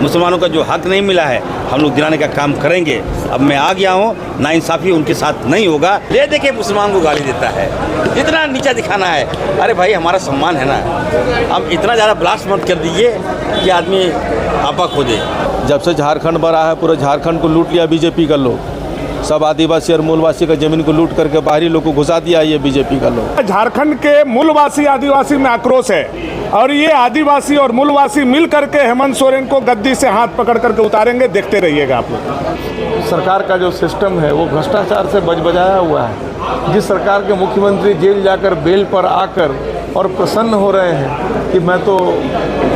मुसलमानों का जो हक नहीं मिला है हम लोग दिलाने का काम करेंगे। अब मैं आ गया हूँ, नाइंसाफ़ी उनके साथ नहीं होगा। ले दे के मुसलमान को गाली देता है, इतना नीचा दिखाना है। अरे भाई हमारा सम्मान है ना, अब इतना ज़्यादा ब्लास्ट मत कर दीजिए कि आदमी आपा खो दे। जब से झारखंड बना है पूरे झारखंड को लूट लिया बीजेपी का लोग। सब आदिवासी और मूलवासी का जमीन को लूट करके बाहरी लोग को घुसा दिया ये बीजेपी का लोग। झारखंड के मूलवासी आदिवासी में आक्रोश है और ये आदिवासी और मूलवासी मिल करके हेमंत सोरेन को गद्दी से हाथ पकड़ करके उतारेंगे। देखते रहिएगा आप लोग। सरकार का जो सिस्टम है वो भ्रष्टाचार से बजबजाया हुआ है। जिस सरकार के मुख्यमंत्री जेल जाकर बेल पर आकर और प्रसन्न हो रहे हैं कि मैं तो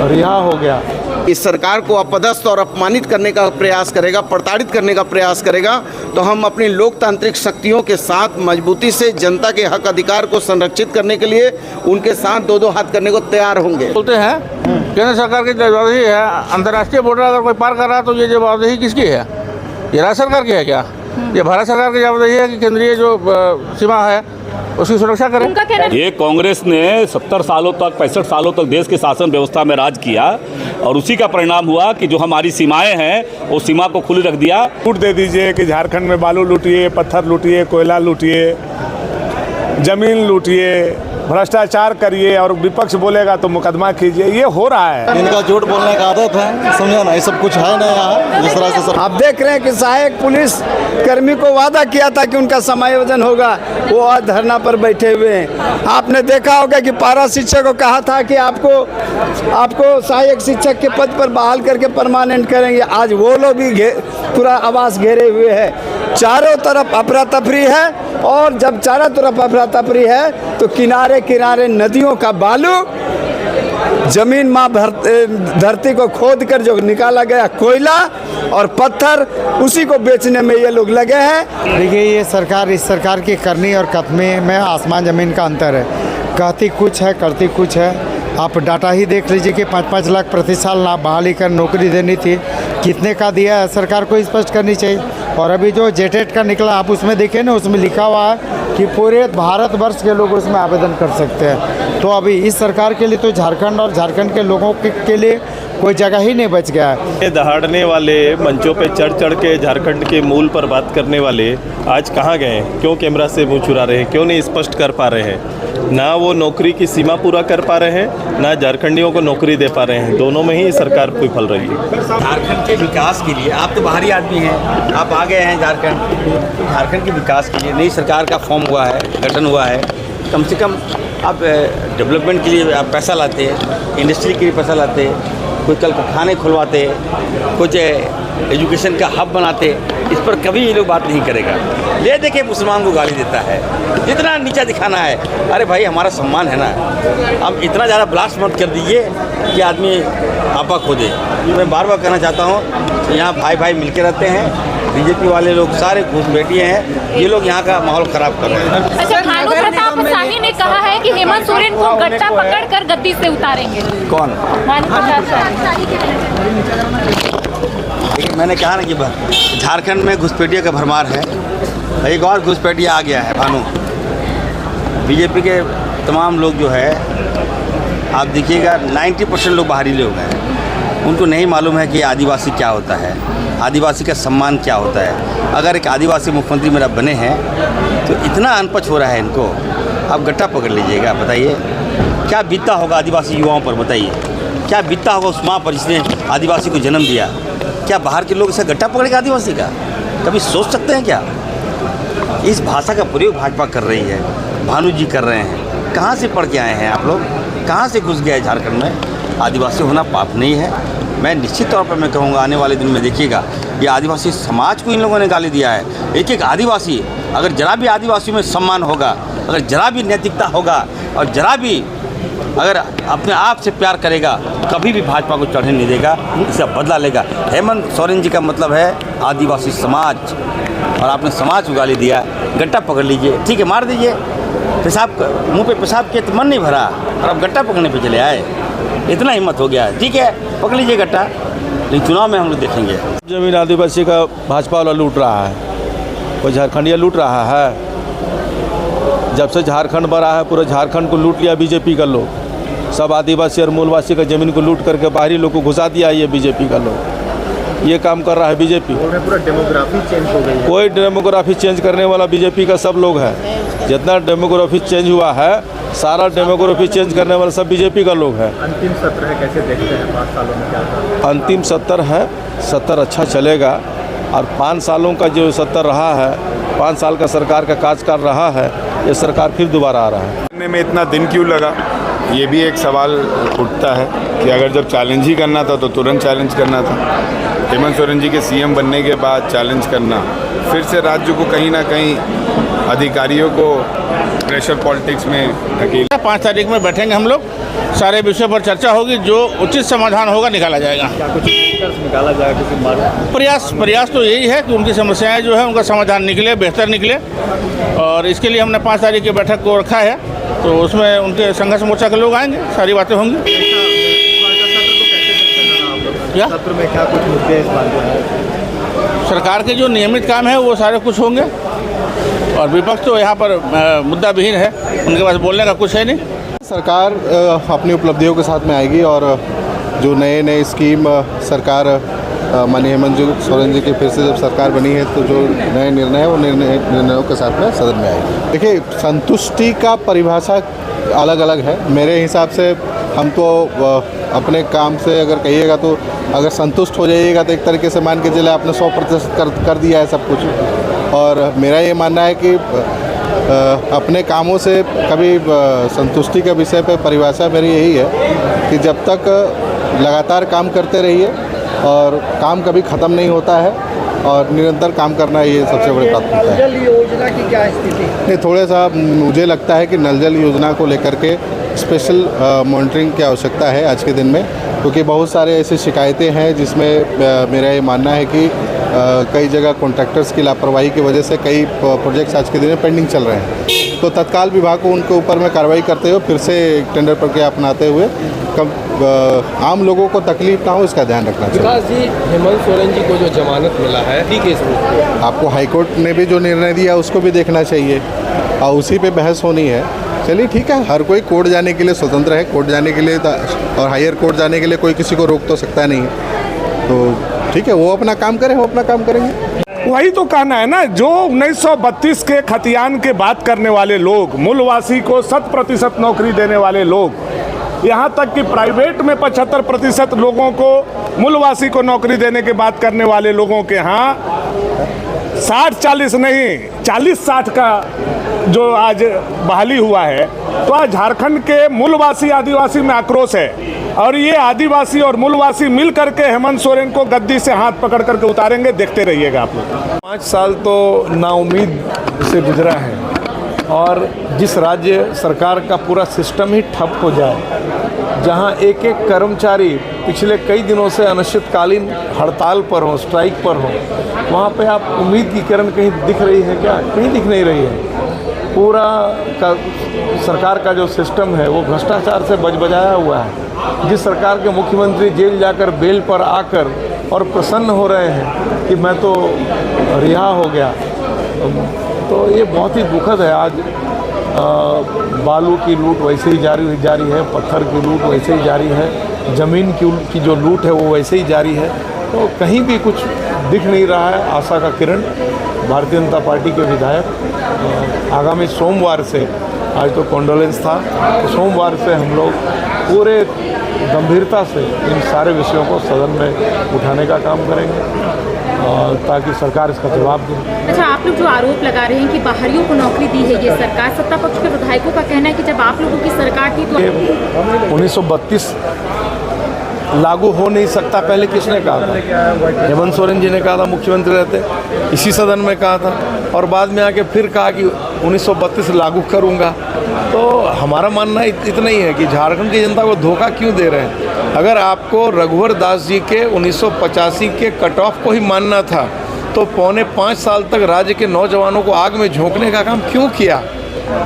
रिहा हो गया, इस सरकार को अपदस्थ और अपमानित करने का प्रयास करेगा, प्रताड़ित करने का प्रयास करेगा, तो हम अपनी लोकतांत्रिक शक्तियों के साथ मजबूती से जनता के हक अधिकार को संरक्षित करने के लिए उनके साथ दो दो हाथ करने को तैयार होंगे। बोलते हैं केंद्र सरकार की जवाबदेही है, अंतर्राष्ट्रीय बॉर्डर अगर कोई पार कर रहा है तो ये जवाबदेही किसकी है? ये राज्य सरकार की है क्या? ये भारत सरकार की जवाबदेही है कि केंद्रीय जो सीमा है उसकी सुरक्षा करें। ये कांग्रेस ने 70 सालों तक 65 सालों तक देश की शासन व्यवस्था में राज किया और उसी का परिणाम हुआ कि जो हमारी सीमाएं हैं वो सीमा को खुली रख दिया। छूट दे दीजिए कि झारखंड में बालू लूटिए, पत्थर लूटिए, कोयला लूटिए, जमीन लूटिए, भ्रष्टाचार करिए और विपक्ष बोलेगा तो मुकदमा कीजिए। ये हो रहा है। इनका झूठ बोलने का आदत है, समझा ना, ये सब कुछ है ना यहाँ जिस तरह से। आप देख रहे हैं कि सहायक पुलिस कर्मी को वादा किया था कि उनका समायोजन होगा, वो आज धरना पर बैठे हुए हैं। आपने देखा होगा कि पारा शिक्षक को कहा था कि आपको सहायक शिक्षक के पद पर बहाल करके परमानेंट करेंगे। आज वो लोग भी पूरा आवास घेरे हुए हैं। चारों तरफ अफरा तफरी है और जब चारों तरफ अफरा तफरी है तो किनारे किनारे नदियों का बालू, जमीन माँ धरती को खोद कर जो निकाला गया कोयला और पत्थर, उसी को बेचने में ये लोग लगे हैं। देखिए ये सरकार, इस सरकार की करनी और कथनी में आसमान ज़मीन का अंतर है। कहती कुछ है, करती कुछ है। आप डाटा ही देख लीजिए कि 5-5 लाख प्रति साल ना बहाली कर नौकरी देनी थी, कितने का दिया है सरकार को स्पष्ट करनी चाहिए। और अभी जो जेटेट का निकला आप उसमें देखिए ना, उसमें लिखा हुआ है कि पूरे भारतवर्ष के लोग उसमें आवेदन कर सकते हैं। तो अभी इस सरकार के लिए तो झारखंड और झारखंड के लोगों के लिए कोई जगह ही नहीं बच गया है। ये दहाड़ने वाले, मंचों पे चढ़ के झारखंड के मूल पर बात करने वाले आज कहाँ गए? क्यों कैमरा से मुँह चुरा रहे हैं? क्यों नहीं स्पष्ट कर पा रहे हैं? ना वो नौकरी की सीमा पूरा कर पा रहे हैं, ना झारखंडियों को नौकरी दे पा रहे हैं। दोनों में ही सरकार विफल रही है। झारखंड के विकास के लिए आप तो बाहरी आदमी हैं, आप आ गए हैं झारखंड। झारखंड के विकास के लिए नई सरकार का फॉर्म हुआ है, गठन हुआ है। कम से कम आप डेवलपमेंट के लिए आप पैसा लाते हैं, इंडस्ट्री के लिए पैसा लाते हैं, कोई कल कारखाने खुलवाते, कुछ एजुकेशन का हब बनाते। इस पर कभी ये लोग बात नहीं करेगा। ले दे के मुसलमान को गाली देता है, इतना नीचा दिखाना है। अरे भाई हमारा सम्मान है ना, अब इतना ज़्यादा ब्लास्ट मत कर दीजिए कि आदमी आपा खो दे। मैं बार बार कहना चाहता हूँ, यहाँ भाई भाई मिलके रहते हैं। बीजेपी वाले लोग सारे घुसपैठिए हैं, ये लोग यहाँ का माहौल खराब कर रहे हैं। अच्छा, भानु प्रताप शाही ने कहा है कि हेमंत सोरेन को गट्टा पकड़कर गद्दी से उतारेंगे। कौन? भानु प्रताप शाही। मैंने कहा ना कि झारखंड में घुसपैठिया का भरमार है। एक और घुसपैठिया आ गया है भानु। बीजेपी के तमाम लोग जो है, आप देखिएगा 90% लोग बाहरी लोग हैं। उनको नहीं मालूम है कि आदिवासी क्या होता है, आदिवासी का सम्मान क्या होता है। अगर एक आदिवासी मुख्यमंत्री मेरा बने हैं तो इतना अनपढ़ हो रहा है इनको। आप गट्टा पकड़ लीजिएगा, बताइए क्या बीतता होगा आदिवासी युवाओं पर? बताइए क्या बीतता होगा उस माँ पर जिसने आदिवासी को जन्म दिया? क्या बाहर के लोग इसे गट्टा पकड़ेगा आदिवासी का? कभी सोच सकते हैं क्या? इस भाषा का प्रयोग भाजपा कर रही है, भानु जी कर रहे हैं। कहाँ से पढ़ के आए हैं आप लोग? कहाँ से घुस गए झारखंड में? आदिवासी होना पाप नहीं है। मैं निश्चित तौर पर मैं कहूँगा आने वाले दिन में देखिएगा, ये आदिवासी समाज को इन लोगों ने गाली दिया है। एक एक आदिवासी, अगर जरा भी आदिवासी में सम्मान होगा, अगर जरा भी नैतिकता होगा और जरा भी अगर अपने आप से प्यार करेगा, कभी भी भाजपा को चढ़ने नहीं देगा, इसका बदला लेगा। हेमंत सोरेन जी का मतलब है आदिवासी समाज, और आपने समाज को गाली दिया। गट्टा पकड़ लीजिए, ठीक है, मार दीजिए। पेशाब मुंह पे पेशाब किया तो मन नहीं भरा और अब गट्टा पकड़ने पे चले आए। इतना हिम्मत हो गया, ठीक है, पकड़ लीजिए गट्टा, लेकिन चुनाव में हम लोग देखेंगे। जमीन आदिवासी का भाजपा वाला लूट रहा है, कोई झारखंडिया लूट रहा है। जब से झारखंड बना है पूरे झारखंड को लूट लिया बीजेपी का लोग। सब आदिवासी और मूलवासी का जमीन को लूट करके बाहरी लोग को घुसा दिया ये बीजेपी का लोग। ये काम कर रहा है बीजेपी। पूरा डेमोग्राफी चेंज हो गई है। कोई डेमोग्राफी चेंज करने वाला बीजेपी का सब लोग है। जितना डेमोग्राफी चेंज हुआ है, सारा डेमोग्राफी चेंज करने वाला सब बीजेपी का लोग है। अंतिम सत्र है, कैसे देखते हैं 5 सालों में क्या था? अंतिम सत्र है, सत्र अच्छा चलेगा। और 5 सालों का जो सत्र रहा है, 5 साल का सरकार का कार्यकाल रहा है, ये सरकार फिर दोबारा आ रहा है। करने में इतना दिन क्यों लगा, ये भी एक सवाल उठता है कि अगर जब चैलेंज ही करना था तो तुरंत चैलेंज करना था। हेमंत सोरेन जी के सीएम बनने के बाद चैलेंज करना, फिर से राज्य को कहीं ना कहीं अधिकारियों को प्रेशर पॉलिटिक्स में धकेल। 5 तारीख में बैठेंगे हम लोग, सारे विषयों पर चर्चा होगी, जो उचित समाधान होगा निकाला जाएगा। क्या कुछ निकाला जाएगा किसी प्रयास तो यही है कि उनकी समस्याएं जो है उनका समाधान निकले, बेहतर निकले। और इसके लिए हमने 5 तारीख की बैठक को रखा है, तो उसमें उनके संघर्ष मोर्चा के लोग आएंगे, सारी बातें होंगी। क्या सत्र में क्या कुछ मुद्दे इस बार जो सरकार के जो नियमित काम है वो सारे कुछ होंगे, और विपक्ष तो यहाँ पर मुद्दा विहीन है, उनके पास बोलने का कुछ है नहीं। सरकार अपनी उपलब्धियों के साथ में आएगी और जो नए स्कीम सरकार माननीय हेमंत सोरेन जी की फिर से जब सरकार बनी है तो जो नए निर्णय है वो निर्णयों के साथ में सदन में आएगी। देखिए, संतुष्टि का परिभाषा अलग अलग है। मेरे हिसाब से हम तो अपने काम से अगर कहिएगा तो अगर संतुष्ट हो जाइएगा तो एक तरीके से मान के चले आपने 100% कर दिया है सब कुछ। और मेरा ये मानना है कि अपने कामों से कभी संतुष्टि के विषय पे परिभाषा मेरी यही है कि जब तक लगातार काम करते रहिए और काम कभी ख़त्म नहीं होता है और निरंतर काम करना ये सबसे बड़ी प्राथमिकता है। जल योजना की क्या स्थिति? नहीं, थोड़ा सा मुझे लगता है कि नल जल योजना को लेकर के स्पेशल मॉनिटरिंग की आवश्यकता है आज के दिन में, क्योंकि बहुत सारे ऐसी शिकायतें हैं जिसमें मेरा ये मानना है कि कई जगह कॉन्ट्रैक्टर्स की लापरवाही की वजह से कई प्रोजेक्ट्स आज के दिन में पेंडिंग चल रहे हैं। तो तत्काल विभाग को उनके ऊपर में कार्रवाई करते हुए फिर से टेंडर प्रक्रिया अपनाते हुए आम लोगों को तकलीफ ना हो इसका ध्यान रखना चाहिए। विकास जी, हेमंत सोरेन जी को जो जमानत मिला है, ठीक है, इसमें आपको हाईकोर्ट ने भी जो निर्णय दिया उसको भी देखना चाहिए और उसी पे बहस होनी है। चलिए ठीक है, हर कोई कोर्ट जाने के लिए स्वतंत्र है, कोर्ट जाने के लिए और हायर कोर्ट जाने के लिए कोई किसी को रोक तो सकता नहीं है। तो ठीक है, वो अपना काम करें, वो अपना काम करेंगे। वही तो कहना है ना, जो 1932 के खतियान के बात करने वाले लोग, मूलवासी को 100% नौकरी देने वाले लोग, यहाँ तक कि प्राइवेट में 75% लोगों को, मूलवासी को नौकरी देने की बात करने वाले लोगों के यहाँ 60-40 नहीं 40-60 का जो आज बहाली हुआ है, तो आज झारखंड के मूलवासी आदिवासी में आक्रोश है। और ये आदिवासी और मूलवासी मिल करके हेमंत सोरेन को गद्दी से हाथ पकड़ करके उतारेंगे, देखते रहिएगा आप लोग। 5 साल तो नाउम्मीद से गुजरा है और जिस राज्य सरकार का पूरा सिस्टम ही ठप हो जाए, जहां एक एक कर्मचारी पिछले कई दिनों से अनिश्चितकालीन हड़ताल पर हो, स्ट्राइक पर हो, वहां पे आप उम्मीद की किरण कहीं दिख रही है क्या? कहीं दिख नहीं रही है। पूरा का सरकार का जो सिस्टम है वो भ्रष्टाचार से बजबजाया हुआ है। जिस सरकार के मुख्यमंत्री जेल जाकर बेल पर आकर और प्रसन्न हो रहे हैं कि मैं तो रिहा हो गया, तो ये बहुत ही दुखद है। आज बालू की लूट वैसे ही जारी है, पत्थर की लूट वैसे ही जारी है, ज़मीन की जो लूट है वो वैसे ही जारी है। तो कहीं भी कुछ दिख नहीं रहा है आशा का किरण। भारतीय जनता पार्टी के विधायक आगामी सोमवार से, आज तो कॉन्डोलेंस था, तो सोमवार से हम लोग पूरे गंभीरता से इन सारे विषयों को सदन में उठाने का काम करेंगे ताकि सरकार इसका जवाब दे। अच्छा, आप लोग जो आरोप लगा रहे हैं कि बाहरियों को नौकरी दी है ये सरकार, सत्ता पक्ष के विधायकों का कहना है कि जब आप लोगों की सरकार थी तो 1932 लागू हो नहीं सकता, पहले किसने कहा था? हेमंत सोरेन जी ने कहा था, मुख्यमंत्री रहते, इसी सदन में कहा था, और बाद में आके फिर कहा कि 1932 लागू करूंगा। तो हमारा मानना इतना ही है कि झारखंड की जनता को धोखा क्यों दे रहे हैं। अगर आपको रघुवर दास जी के 1985 के कट ऑफ को ही मानना था तो 4.25 साल तक राज्य के नौजवानों को आग में झोंकने का काम क्यों किया?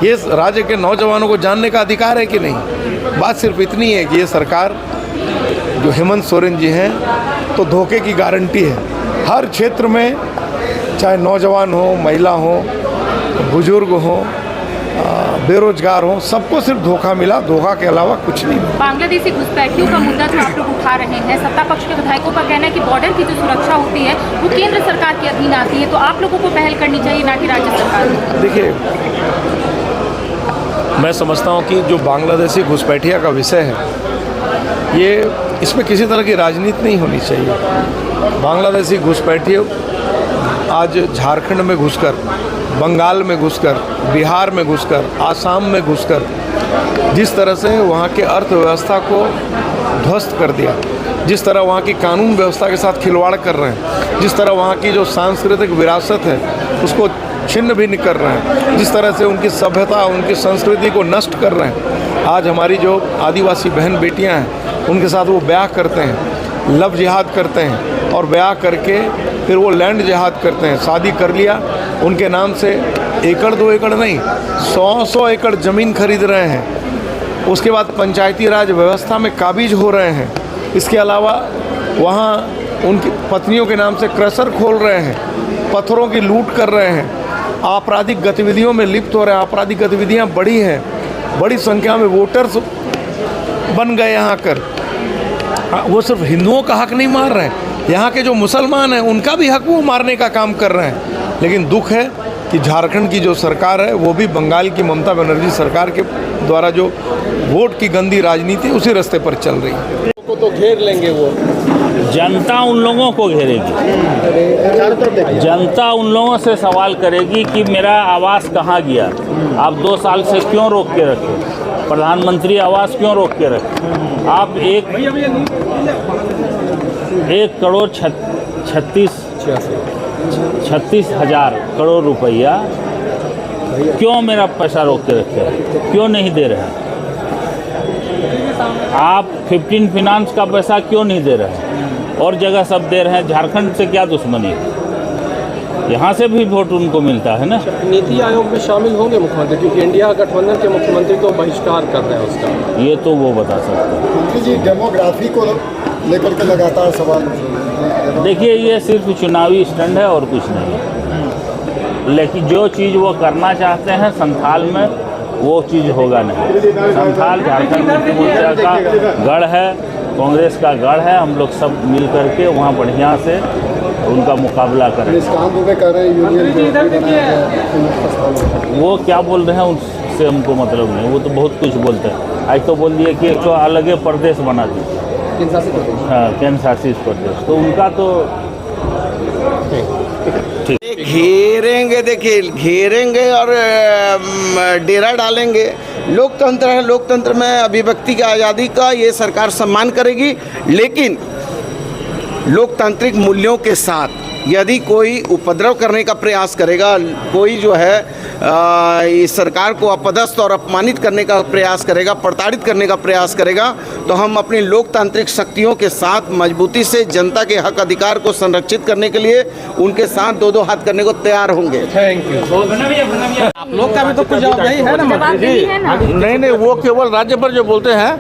ये राज्य के नौजवानों को जानने का अधिकार है कि नहीं? बात सिर्फ इतनी है कि ये सरकार जो हेमंत सोरेन जी हैं तो धोखे की गारंटी है। हर क्षेत्र में, चाहे नौजवान हो, महिला हो, बुजुर्ग हो, बेरोजगार हों, सबको सिर्फ धोखा मिला, धोखा के अलावा कुछ नहीं। बांग्लादेशी घुसपैठियों का मुद्दा जो आप लोग उठा रहे हैं, सत्ता पक्ष के विधायकों का कहना है कि बॉर्डर की जो सुरक्षा होती है वो केंद्र सरकार के अधीन आती है, तो आप लोगों को पहल करनी चाहिए, ना कि राज्य सरकार। देखिए, मैं समझता हूँ कि जो बांग्लादेशी घुसपैठिया का विषय है, ये इसमें किसी तरह की राजनीति नहीं होनी चाहिए। बांग्लादेशी घुसपैठियों आज झारखंड में घुसकर, बंगाल में घुसकर, बिहार में घुसकर, आसाम में घुसकर जिस तरह से वहाँ के अर्थव्यवस्था को ध्वस्त कर दिया, जिस तरह वहाँ की कानून व्यवस्था के साथ खिलवाड़ कर रहे हैं, जिस तरह वहाँ की जो सांस्कृतिक विरासत है उसको छिन्न भिन्न कर रहे हैं, जिस तरह से उनकी सभ्यता, उनकी संस्कृति को नष्ट कर रहे हैं। आज हमारी जो आदिवासी बहन बेटियां हैं उनके साथ वो ब्याह करते हैं, लव जिहाद करते हैं और ब्याह करके फिर वो लैंड जिहाद करते हैं। शादी कर लिया, उनके नाम से एकड़ 2 एकड़ नहीं 100 एकड़ ज़मीन खरीद रहे हैं। उसके बाद पंचायती राज व्यवस्था में काबिज हो रहे हैं। इसके अलावा वहाँ उनकी पत्नियों के नाम से क्रशर खोल रहे हैं, पत्थरों की लूट कर रहे हैं, आपराधिक गतिविधियों में लिप्त हो रहे हैं। आपराधिक गतिविधियाँ बढ़ी हैं, बड़ी संख्या में वोटर्स बन गए यहाँ कर। वो सिर्फ हिंदुओं का हक नहीं मार रहे हैं, यहाँ के जो मुसलमान हैं उनका भी हक वो मारने का काम कर रहे हैं। लेकिन दुख है कि झारखंड की जो सरकार है वो भी बंगाल की ममता बनर्जी सरकार के द्वारा जो वोट की गंदी राजनीति उसी रास्ते पर चल रही है। को तो घेर लेंगे वो, जनता उन लोगों को घेरेगी, जनता उन लोगों से सवाल करेगी कि मेरा आवास कहाँ गया, आप 2 साल से क्यों रोक के रखे, प्रधानमंत्री आवास क्यों रोक के रखे, आप 1,36,000 करोड़ रुपया क्यों मेरा पैसा रोक के रखे, क्यों नहीं दे रहे, आप 15 फिनांस का पैसा क्यों नहीं दे रहे हैं, और जगह सब दे रहे हैं। झारखंड से क्या दुश्मनी है, यहाँ से भी वोट उनको मिलता है ना। नीति आयोग में शामिल होंगे मुख्यमंत्री, क्योंकि इंडिया गठबंधन के मुख्यमंत्री तो बहिष्कार कर रहे हैं उसका, ये तो वो बता सकते हैं। जी, डेमोग्राफी को लेकर के लगातार सवाल। देखिए, ये सिर्फ चुनावी स्टैंड है और कुछ नहीं है, लेकिन जो चीज़ वो करना चाहते हैं संथाल में वो चीज़ होगा नहीं। संथाल झारखंड मुक्ति मोर्चा का गढ़ है, कांग्रेस का गढ़ है, हम लोग सब मिल करके वहाँ बढ़िया से उनका मुकाबला करें। वो क्या बोल रहे हैं उससे हमको मतलब नहीं, वो तो बहुत कुछ बोलते हैं। आज तो बोल दिए कि एक तो अलग प्रदेश बना दी, हाँ, केंद्र शासित प्रदेश, तो उनका तो घेरेंगे, देखिए घेरेंगे और डेरा डालेंगे। लोकतंत्र है, लोकतंत्र में अभिव्यक्ति की आज़ादी का ये सरकार सम्मान करेगी, लेकिन लोकतांत्रिक मूल्यों के साथ यदि कोई उपद्रव करने का प्रयास करेगा, कोई जो है इस सरकार को अपदस्थ और अपमानित करने का प्रयास करेगा, प्रताड़ित करने का प्रयास करेगा, तो हम अपनी लोकतांत्रिक शक्तियों के साथ मजबूती से जनता के हक अधिकार को संरक्षित करने के लिए उनके साथ 2-2 हाथ करने को तैयार होंगे। Thank you. आप लोग का भी तो कुछ जवाबदेही है ना मंत्री जी। नहीं, वो केवल राज्य पर जो बोलते हैं,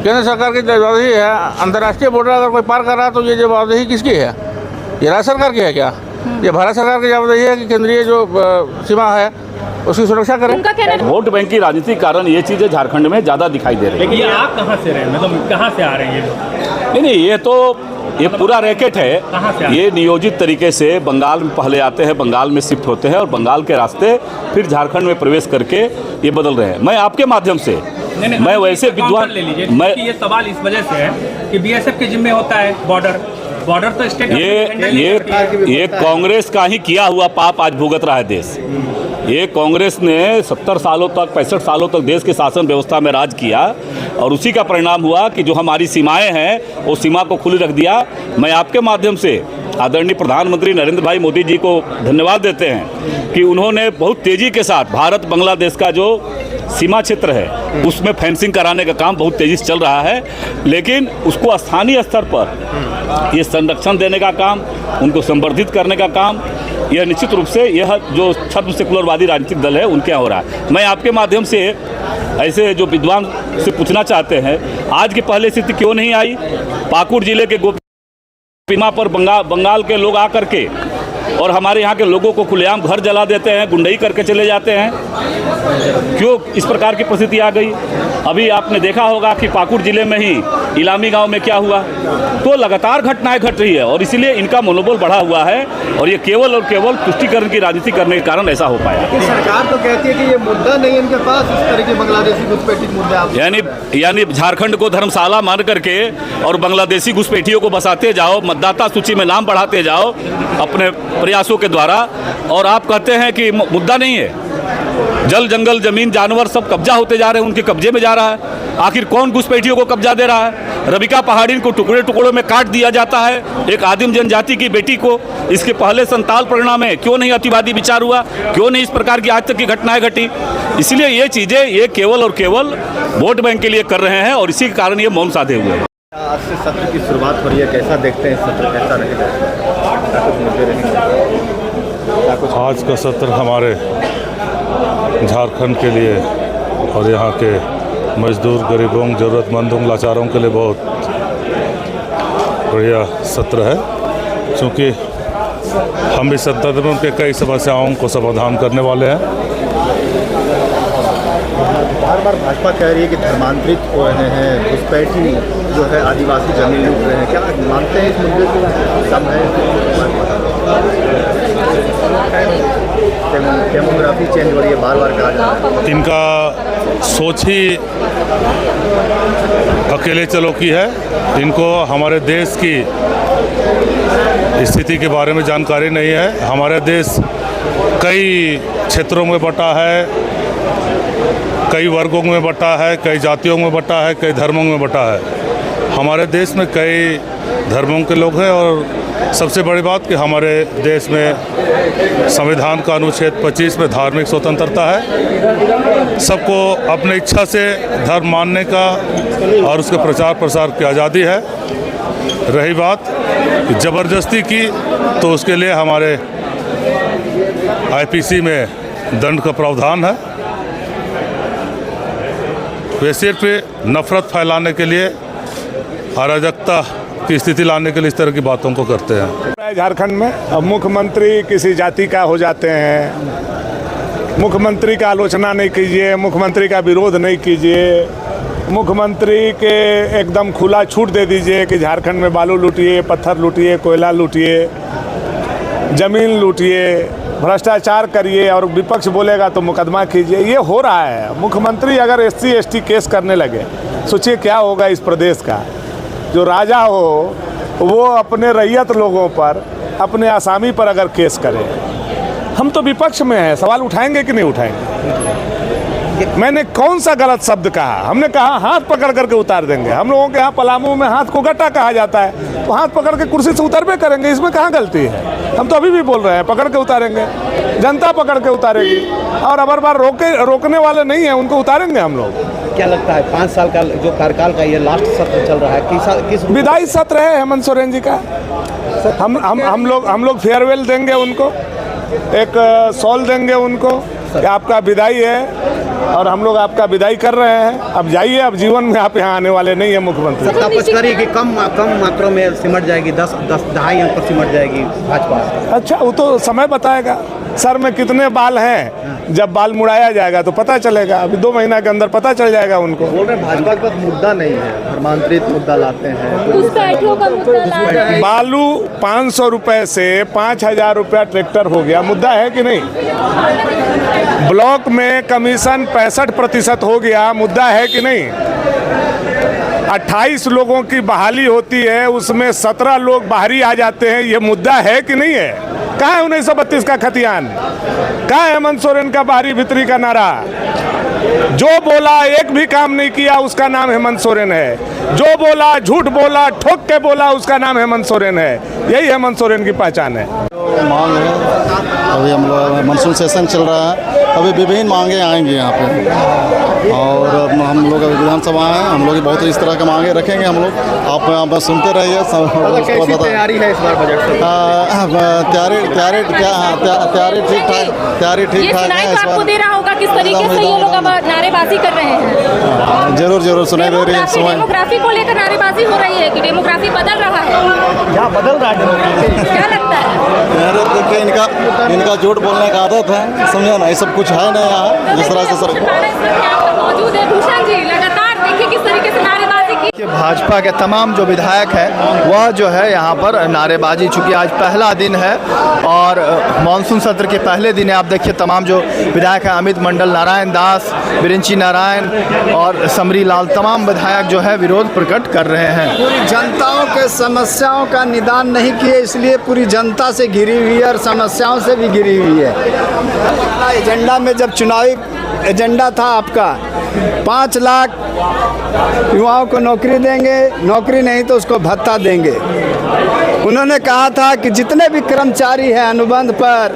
केंद्र सरकार की जवाबदेही है। अंतर्राष्ट्रीय बॉर्डर अगर कोई पार कर रहा है तो ये जवाबदेही किसकी है? ये राज्य सरकार की है क्या? ये भारत सरकार की जवाबदेही है कि केंद्रीय जो सीमा है उसकी सुरक्षा करें। वोट बैंक की राजनीति के कारण ये चीज़ें झारखंड में ज़्यादा दिखाई दे रही है। लेकिन ये आप कहाँ से रहे, मतलब कहाँ से आ रहे हैं ये लोग? नहीं, ये पूरा रैकेट है। ये नियोजित तरीके से बंगाल में पहले आते हैं, बंगाल में शिफ्ट होते हैं और बंगाल के रास्ते फिर झारखंड में प्रवेश करके ये बदल रहे हैं। मैं आपके माध्यम से मैं वैसे विद्वान ले लीजिए, ये सवाल इस वजह से है कि बीएसएफ के जिम्मे होता है बॉर्डर तो स्टेट, ये कांग्रेस का ही किया हुआ पाप आज भुगत रहा है देश। ये कांग्रेस ने 70 सालों तक 65 सालों तक देश के शासन व्यवस्था में राज किया और उसी का परिणाम हुआ कि जो हमारी सीमाएं हैं वो सीमा को खुली रख दिया। मैं आपके माध्यम से आदरणीय प्रधानमंत्री नरेंद्र भाई मोदी जी को धन्यवाद देते हैं कि उन्होंने बहुत तेज़ी के साथ भारत बांग्लादेश का जो सीमा क्षेत्र है उसमें फेंसिंग कराने का काम बहुत तेज़ी से चल रहा है, लेकिन उसको स्थानीय स्तर पर ये संरक्षण देने का काम, उनको संवर्धित करने का काम, यह निश्चित रूप से यह जो छद्म सेकुलरवादी राजनीतिक दल है उनके यहाँ हो रहा है। मैं आपके माध्यम से ऐसे जो विद्वान से पूछना चाहते हैं, आज की पहले स्थिति क्यों नहीं आई? पाकुड़ जिले के गोपीमा पर बंगाल के लोग आकर के और हमारे यहाँ के लोगों को खुलेआम घर जला देते हैं, गुंडई करके चले जाते हैं। क्यों इस प्रकार की परिस्थिति आ गई? अभी आपने देखा होगा कि पाकुड़ जिले में ही इलामी गांव में क्या हुआ। तो लगातार घटनाएं घट रही है और इसीलिए इनका मनोबल बढ़ा हुआ है और ये केवल और केवल तुष्टीकरण की राजनीति करने के कारण ऐसा हो पाया। सरकार तो कहती है कि ये मुद्दा नहीं है इनके पास, इस तरह की बांग्लादेशी घुसपैठी मुद्दे यानी झारखंड को धर्मशाला मान करके और बांग्लादेशी घुसपैठियों को बसाते जाओ, मतदाता सूची में नाम बढ़ाते जाओ अपने प्रयासों के द्वारा, और आप कहते हैं कि मुद्दा नहीं है। जल जंगल जमीन जानवर सब कब्जा होते जा रहे हैं, उनके कब्जे में जा रहा है। आखिर कौन घुसपैठियों को कब्जा दे रहा है? रबिका पहाड़ी को टुकड़े टुकड़ों में काट दिया जाता है, एक आदिम जनजाति की बेटी को। इसके पहले संताल परिणाम में क्यों नहीं अतिवादी विचार हुआ? क्यों नहीं इस प्रकार की आज तक की घटनाएं घटी? इसलिए ये चीज़ें ये केवल और केवल वोट बैंक के लिए कर रहे हैं और इसी के कारण ये मौन साधे हुए हैं। आज से सत्र की शुरुआत हो रही है, कैसा देखते हैं सत्र, कैसा रहेगा? आज का सत्र हमारे झारखंड के लिए और यहाँ के मजदूर, गरीबों, ज़रूरतमंदों, लाचारों के लिए बहुत बढ़िया सत्र है, क्योंकि हम इस सत्र में उनके कई समस्याओं को समाधान करने वाले हैं। बार बार भाजपा कह रही है कि धर्मांतरित हो रहे हैं, घुसपैठी जो है आदिवासी जमीन लूट रहे हैं, क्या मानते हैं इस मुद्दे को कम है? डेमोग्राफी चेंज हो रही है, बार बार कहा जा रहा है। इनका सोच ही अकेले चलो की है। इनको हमारे देश की स्थिति के बारे में जानकारी नहीं है। हमारा देश कई क्षेत्रों में बटा है, कई वर्गों में बटा है, कई जातियों में बटा है, कई धर्मों में बटा है। हमारे देश में कई धर्मों के लोग हैं और सबसे बड़ी बात कि हमारे देश में संविधान का अनुच्छेद 25 में धार्मिक स्वतंत्रता है। सबको अपनी इच्छा से धर्म मानने का और उसके प्रचार प्रसार की आज़ादी है। रही बात कि ज़बरदस्ती की, तो उसके लिए हमारे आईपीसी में दंड का प्रावधान है। वे सिर्फ नफरत फैलाने के लिए, अराजकता की स्थिति लाने के लिए इस तरह की बातों को करते हैं। झारखंड में अब मुख्यमंत्री किसी जाति का हो जाते हैं, मुख्यमंत्री का आलोचना नहीं कीजिए, मुख्यमंत्री का विरोध नहीं कीजिए, मुख्यमंत्री के एकदम खुला छूट दे दीजिए कि झारखंड में बालू लूटिए, पत्थर लूटिए, कोयला लूटिए, ज़मीन लूटिए, भ्रष्टाचार करिए और विपक्ष बोलेगा तो मुकदमा कीजिए। ये हो रहा है। मुख्यमंत्री अगर SC ST केस करने लगे, सोचिए क्या होगा इस प्रदेश का। जो राजा हो वो अपने रैयत लोगों पर, अपने आसामी पर अगर केस करे। हम तो विपक्ष में हैं, सवाल उठाएंगे कि नहीं उठाएंगे? मैंने कौन सा गलत शब्द कहा? हमने कहा हाथ पकड़ करके उतार देंगे। हम लोगों के यहाँ पलामू में हाथ को गट्टा कहा जाता है, तो हाथ पकड़ के कुर्सी से उतरबे करेंगे, इसमें कहाँ गलती है? हम तो अभी भी बोल रहे हैं पकड़ के उतारेंगे, जनता पकड़ के उतारेगी और अबर बार रोकने वाले नहीं हैं, उनको उतारेंगे हम लोग। क्या लगता है 5 साल का जो कार्यकाल का ये लास्ट सत्र चल रहा है, किस विदाई सत्र है हेमंत सोरेन जी का। हम लोग फेयरवेल देंगे उनको, एक सॉल देंगे उनको कि आपका विदाई है और हम लोग आपका विदाई कर रहे हैं, अब जाइए, अब जीवन में आप यहाँ आने वाले नहीं है मुख्यमंत्री। सत्ता पचकारी की कम मात्रा में सिमट जाएगी, 10-10 अंक पर सिमट जाएगी भाजपा। अच्छा, वो तो समय बताएगा सर में कितने बाल हैं। जब बाल मुड़ाया जाएगा तो पता चलेगा। अभी 2 महीना के अंदर पता चल जाएगा उनको। बोल रहे भाजपा के पास मुद्दा नहीं है, धर्मांतरित मुद्दा लाते हैं। बालू 500 रुपए से 5000 रुपया ट्रैक्टर हो गया, मुद्दा है कि नहीं? ब्लॉक में कमीशन 65% हो गया, मुद्दा है कि नहीं? 28 लोगों की बहाली होती है, उसमें 17 लोग बाहरी आ जाते हैं, ये मुद्दा है कि नहीं है? कहाँ है 1932 का खतियान? कहाँ है हेमंत सोरेन का बाहरी भीतरी का नारा? जो बोला एक भी काम नहीं किया, उसका नाम हेमंत सोरेन है। जो बोला, झूठ बोला, ठोक के बोला, उसका नाम हेमंत सोरेन है। यही हेमंत सोरेन की पहचान है। मांग है, अभी हम लोग मानसून सेशन चल रहा है, अभी विभिन्न मांगे आएंगी यहाँ पे और हम लोग अभी विधानसभा हैं, हम लोग बहुत इस तरह के मांगे रखेंगे। हम लोग आप यहाँ पर सुनते रहिए। कैसी तैयारी है इस बार बजट से? तैयारी ठीक ठाक है। आपको दे रहा होगा किस तरीके से ये लोग अब नारेबाजी कर रहे हैं? जरूर सुनाई दे रही है। डेमोग्राफी को लेकर नारेबाजी हो रही है कि डेमोग्राफी बदल रहा है? क्या बदल रहा है? क्या लगता है? के इनका झूठ बोलने का आदत है, समझे ना, ये सब कुछ है ना यहाँ जिस तरह से सर मौजूद है भूषण जी, लगातार देखिए किस तरीके से नारेबाजी की। कि भाजपा के तमाम जो विधायक हैं वह जो है यहाँ पर नारेबाजी, चूँकि आज पहला दिन है और मानसून सत्र के पहले दिन है, आप देखिए तमाम जो विधायक हैं, अमित मंडल, नारायण दास, बिरिंची नारायण और समरी लाल, तमाम विधायक जो है विरोध प्रकट कर रहे हैं। पूरी जनताओं के समस्याओं का निदान नहीं किए, इसलिए पूरी जनता से घिरी हुई है और समस्याओं से भी घिरी हुई है। एजेंडा में जब चुनावी एजेंडा था आपका 5 लाख युवाओं को नौकरी देंगे, नौकरी नहीं तो उसको भत्ता देंगे। उन्होंने कहा था कि जितने भी कर्मचारी हैं अनुबंध पर,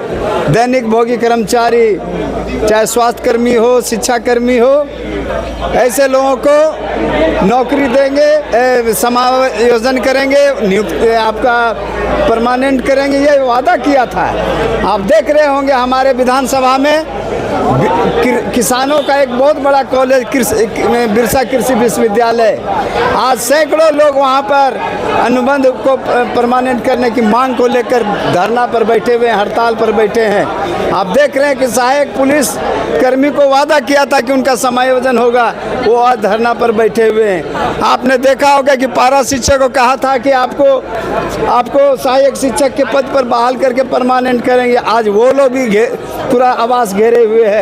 दैनिक भोगी कर्मचारी, चाहे स्वास्थ्य कर्मी हो, शिक्षा कर्मी हो, ऐसे लोगों को नौकरी देंगे, समायोजन करेंगे, नियुक्त आपका परमानेंट करेंगे, ये वादा किया था। आप देख रहे होंगे हमारे विधानसभा में किसानों का एक बहुत बड़ा कॉलेज बिरसा कृषि विश्वविद्यालय, आज सैकड़ों लोग वहाँ पर अनुबंध को परमानेंट करने की मांग को लेकर धरना पर बैठे हुए हैं, हड़ताल पर बैठे हैं। आप देख रहे हैं कि सहायक पुलिस कर्मी को वादा किया था कि उनका समायोजन होगा, वो आज धरना पर बैठे हुए हैं। आपने देखा होगा कि पारा शिक्षक को कहा था कि आपको सहायक शिक्षक के पद पर बहाल करके परमानेंट करेंगे, आज वो लोग भी पूरा आवास घेरे हुए हैं।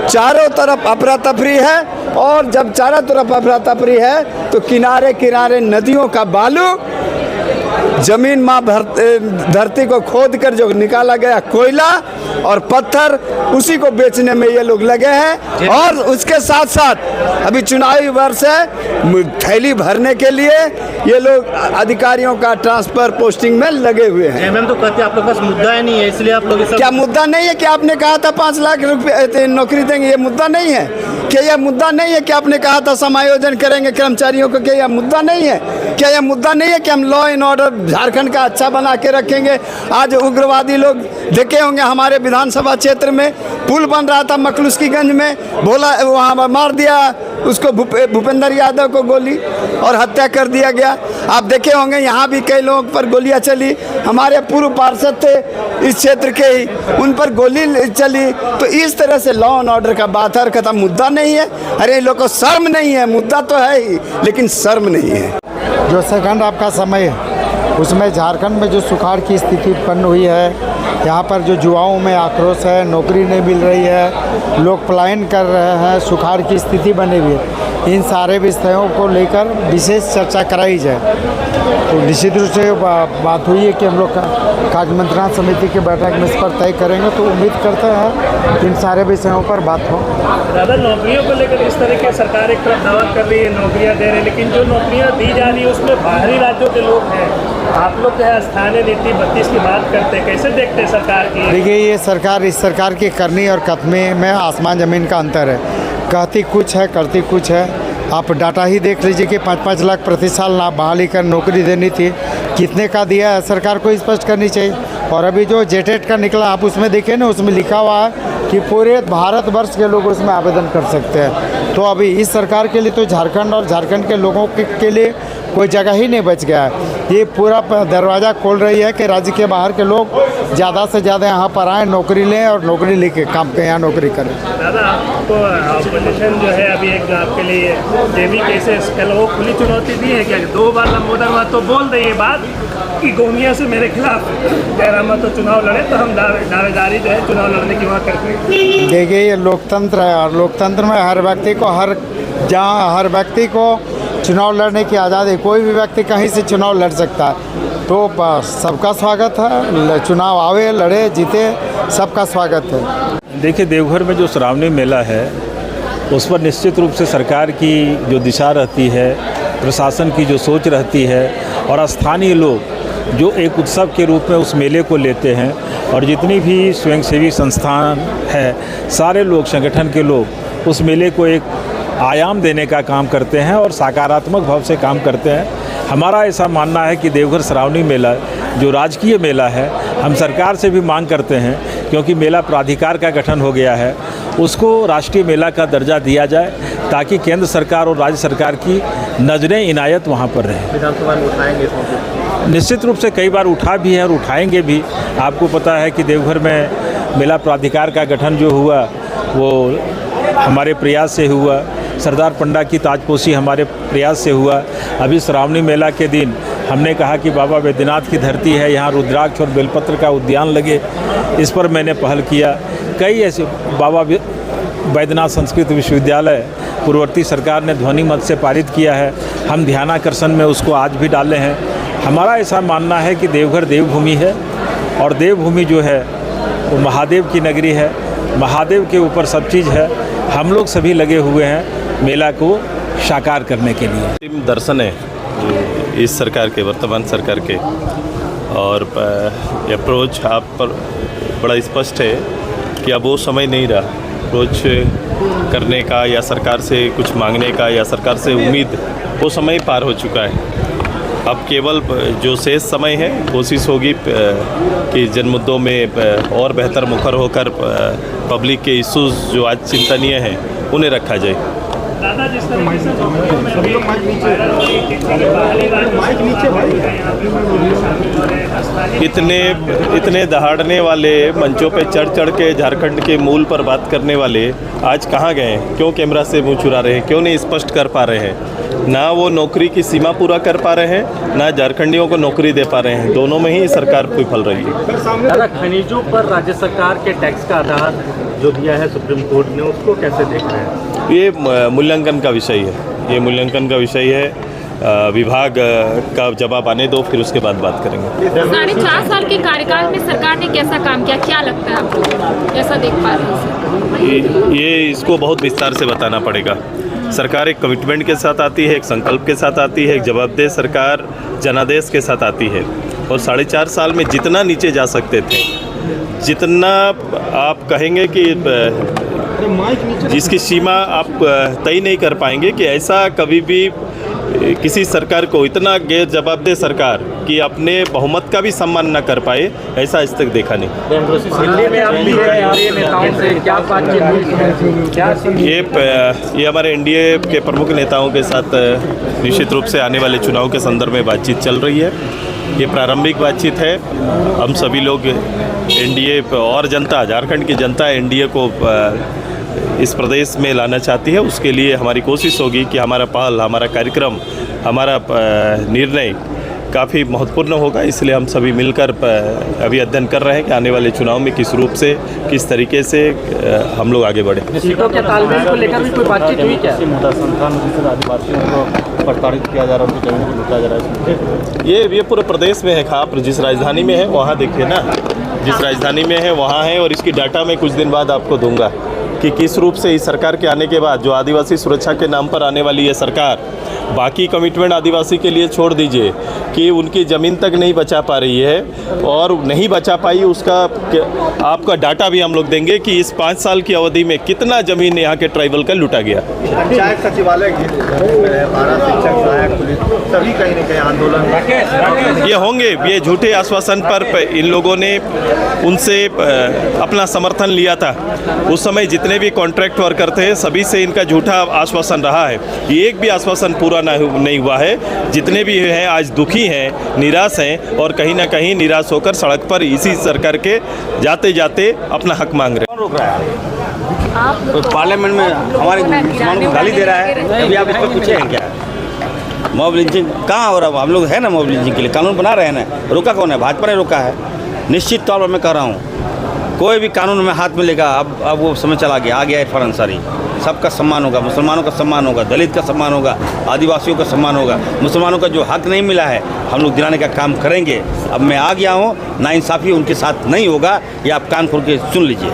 चारों तरफ अफरा तफरी है और जब चारों तरफ अफरा तफरी है तो किनारे किनारे नदियों का बालू, जमीन माँ धरती को खोद कर जो निकाला गया कोयला और पत्थर, उसी को बेचने में ये लोग लगे हैं। और उसके साथ साथ अभी चुनावी वर्ष है, थैली भरने के लिए ये लोग अधिकारियों का ट्रांसफर पोस्टिंग में लगे हुए हैं। मैम तो कहते हैं आप लोग का मुद्दा ही नहीं है, इसलिए आप लोग क्या मुद्दा नहीं है कि आपने कहा था 5 लाख रुपये नौकरी देंगे, ये मुद्दा नहीं है? क्या यह मुद्दा नहीं है कि आपने कहा था समायोजन करेंगे कर्मचारियों को? क्या यह मुद्दा नहीं है? क्या यह मुद्दा नहीं है कि हम लॉ एंड ऑर्डर झारखंड का अच्छा बना के रखेंगे? आज उग्रवादी लोग देखे होंगे हमारे विधानसभा क्षेत्र में पुल बन रहा था मखलूसकीगंज में, भोला वहाँ मार दिया उसको, भूपेंद्र यादव को गोली और हत्या कर दिया गया। आप देखे होंगे यहाँ भी कई लोगों पर गोलियाँ चली, हमारे पूर्व पार्षद थे इस क्षेत्र के ही, उन पर गोली चली। तो इस तरह से लॉ एंड ऑर्डर का बात है, खत्म, मुद्दा नहीं है। अरे लोग को शर्म नहीं है, मुद्दा तो है ही लेकिन शर्म नहीं है। जो सेकंड आपका समय है उसमें झारखंड में जो सुखाड़ की स्थिति उत्पन्न हुई है, यहाँ पर जो युवाओं में आक्रोश है, नौकरी नहीं मिल रही है, लोग पलायन कर रहे हैं, सुखाड़ की स्थिति बनी हुई है, इन सारे विषयों को लेकर विशेष चर्चा कराई जाए। तो निश्चित रूप से बात हुई है कि हम लोग कार्य मंत्रणा समिति की बैठक में इस पर तय करेंगे, तो उम्मीद करते हैं कि इन सारे विषयों पर बात हो। दादा, नौकरियों को लेकर इस तरह की सरकार एक तरफ दावा कर रही है, नौकरियां दे रही है, लेकिन जो नौकरियां दी जा रही है उसमें बाहरी राज्यों के लोग हैं। आप लोग जो है स्थानीय नीति 32 की बात करते हैं, कैसे देखते हैं सरकार की? देखिए, ये सरकार, इस सरकार की करनी और कथनी में आसमान ज़मीन का अंतर है। कहती कुछ है, करती कुछ है। आप डाटा ही देख लीजिए कि 5-5 लाख प्रति साल ना बहाली कर नौकरी देनी थी, कितने का दिया है, सरकार को स्पष्ट करनी चाहिए। और अभी जो जेटेट का निकला, आप उसमें देखिए ना, उसमें लिखा हुआ है कि पूरे भारतवर्ष के लोग उसमें आवेदन कर सकते हैं। तो अभी इस सरकार के लिए तो झारखंड और झारखंड के लोगों के लिए कोई जगह ही नहीं बच गया है। ये पूरा दरवाज़ा खोल रही है कि राज्य के बाहर के लोग ज़्यादा से ज़्यादा यहाँ पर आएँ, नौकरी लें और नौकरी लेके काम के यहाँ नौकरी करें। दादा, आपको अपोजिशन जो है अभी एक आपके लिए जेबी केसेस कल वो खुली चुनौती दी है क्या? 2 बार लंबोदर हुआ तो बोल रही है बात कि गोमिया से मेरे खिलाफ जयराम तो चुनाव लड़े तो हम दावेदारी जो है चुनाव लड़ने की वहाँ करते हैं। देखिए, ये लोकतंत्र है और लोकतंत्र में हर व्यक्ति को चुनाव लड़ने की आज़ादी, कोई भी व्यक्ति कहीं से चुनाव लड़ सकता है। तो सबका स्वागत है, चुनाव आवे, लड़े, जीते, सबका स्वागत है। देखिए, देवघर में जो श्रावणी मेला है उस पर निश्चित रूप से सरकार की जो दिशा रहती है, प्रशासन की जो सोच रहती है और स्थानीय लोग जो एक उत्सव के रूप में उस मेले को लेते हैं, और जितनी भी स्वयंसेवी संस्थान है, सारे लोग, संगठन के लोग उस मेले को एक आयाम देने का काम करते हैं और सकारात्मक भाव से काम करते हैं। हमारा ऐसा मानना है कि देवघर श्रावणी मेला जो राजकीय मेला है, हम सरकार से भी मांग करते हैं, क्योंकि मेला प्राधिकार का गठन हो गया है, उसको राष्ट्रीय मेला का दर्जा दिया जाए ताकि केंद्र सरकार और राज्य सरकार की नज़रें इनायत वहाँ पर रहें। विधानसभा में उठाएंगे इस मौके? निश्चित रूप से कई बार उठा भी है और उठाएंगे भी। आपको पता है कि देवघर में मेला प्राधिकार का गठन जो हुआ वो हमारे प्रयास से हुआ, सरदार पंडा की ताजपोशी हमारे प्रयास से हुआ। अभी श्रावणी मेला के दिन हमने कहा कि बाबा बैद्यनाथ की धरती है, यहाँ रुद्राक्ष और बेलपत्र का उद्यान लगे, इस पर मैंने पहल किया। कई ऐसे बाबा बैद्यनाथ संस्कृत विश्वविद्यालय पूर्ववर्ती सरकार ने ध्वनि मत से पारित किया है, हम ध्यानाकर्षण में उसको आज भी डाले हैं। हमारा ऐसा मानना है कि देवघर देवभूमि है और देवभूमि जो है वो महादेव की नगरी है, महादेव के ऊपर सब चीज़ है। हम लोग सभी लगे हुए हैं मेला को साकार करने के लिए। अंतिम दर्शन है इस सरकार के, वर्तमान सरकार के, और अप्रोच आप पर बड़ा स्पष्ट है कि अब वो समय नहीं रहा अप्रोच करने का या सरकार से कुछ मांगने का या सरकार से उम्मीद, वो समय पार हो चुका है। अब केवल जो शेष समय है कोशिश होगी कि जन मुद्दों में और बेहतर मुखर होकर पब्लिक के इश्यूज जो आज चिंतनीय हैं उन्हें रखा जाए। दादा जिस तरीके से इतने दहाड़ने वाले मंचों पे चढ़ के झारखंड के मूल पर बात करने वाले आज कहाँ गए? क्यों कैमरा से मुंह चुरा रहे हैं? क्यों नहीं स्पष्ट कर पा रहे हैं? ना वो नौकरी की सीमा पूरा कर पा रहे हैं, ना झारखंडियों को नौकरी दे पा रहे हैं। दोनों में ही सरकार विफल रही है। दादा, खनिजों पर राज्य सरकार के टैक्स का आधार जो दिया है सुप्रीम कोर्ट ने, उसको कैसे देख रहे हैं? ये मूल्यांकन का विषय है, ये मूल्यांकन का विषय है। विभाग का जवाब आने दो, फिर उसके बाद बात करेंगे। 4.5 साल के कार्यकाल में सरकार ने कैसा काम किया, क्या लगता है आपको, कैसा देख पा रहे हैं? ये इसको बहुत विस्तार से बताना पड़ेगा। सरकार एक कमिटमेंट के साथ आती है, एक संकल्प के साथ आती है, एक जवाबदेह सरकार जनादेश के साथ आती है। और 4.5 साल में जितना नीचे जा सकते थे, जितना आप कहेंगे कि जिसकी सीमा आप तय नहीं कर पाएंगे, कि ऐसा कभी भी किसी सरकार को, इतना गैर जवाबदेह सरकार कि अपने बहुमत का भी सम्मान न कर पाए, ऐसा आज तक देखा नहीं। दिल्ली में आप भी एनडीए नेताओं से क्या बातचीत हुई? ये हमारे एनडीए के प्रमुख नेताओं के साथ निश्चित रूप से आने वाले चुनाव के संदर्भ में बातचीत चल रही है। ये प्रारंभिक बातचीत है। हम सभी लोग एनडीए और जनता, झारखंड की जनता एनडीए को इस प्रदेश में लाना चाहती है। उसके लिए हमारी कोशिश होगी कि हमारा पहल, हमारा कार्यक्रम, हमारा निर्णय काफ़ी महत्वपूर्ण होगा। इसलिए हम सभी मिलकर अभी अध्ययन कर रहे हैं कि आने वाले चुनाव में किस रूप से, किस तरीके से हम लोग आगे बढ़े। सीटों के तालमेल को लेकर भी कोई बातचीत हुई क्या? आदिवासियों को प्रताड़ित किया जा रहा है, उनकी जमीन को लूटा जा रहा है। ये पूरे प्रदेश में है। आप जिस राजधानी में है वहाँ देखिए ना, जिस राजधानी में है वहाँ है। और इसकी डाटा मैं कुछ दिन बाद आपको दूंगा कि किस रूप से इस सरकार के आने के बाद जो आदिवासी सुरक्षा के नाम पर आने वाली है सरकार, बाकी कमिटमेंट आदिवासी के लिए छोड़ दीजिए कि उनकी ज़मीन तक नहीं बचा पा रही है, और नहीं बचा पाई उसका आपका डाटा भी हम लोग देंगे कि इस 5 साल की अवधि में कितना ज़मीन यहाँ के ट्राइबल का लूटा गया। पंचायत सचिवालय सभी कहीं न कहीं आंदोलन ये होंगे। ये झूठे आश्वासन पर इन लोगों ने उनसे अपना समर्थन लिया था। उस समय जितने भी कॉन्ट्रैक्ट वर्कर थे सभी से इनका झूठा आश्वासन रहा है। ये एक भी आश्वासन पूरा नहीं हुआ है। जितने भी हैं आज दुखी हैं, निराश हैं, और कहीं ना कहीं निराश होकर सड़क पर इसी सरकार के जाते जाते अपना हक मांग रहे हैं। रोक रहा है तो पार्लियामेंट में हमारे मुसलमानों को गाली दे रहा है। अभी आप इस पर पूछे हैं क्या? मॉब लिंचिंग कहाँ हो रहा है? हम लोग है ना मॉब लिंचिंग के लिए कानून बना रहे हैं ना। रोका कौन है? भाजपा ने रोका है। निश्चित तौर पर मैं कह रहा हूँ, कोई भी कानून में हाथ में लेगा, अब वो समय चला गया, आ गया इरफान अंसारी। सबका सम्मान होगा, मुसलमानों का सम्मान होगा, दलित का सम्मान होगा, आदिवासियों का सम्मान होगा। मुसलमानों का जो हक नहीं मिला है हम लोग दिलाने का काम करेंगे। अब मैं आ गया हूँ, नाइंसाफ़ी उनके साथ नहीं होगा, ये आप कान खोल के सुन लीजिए।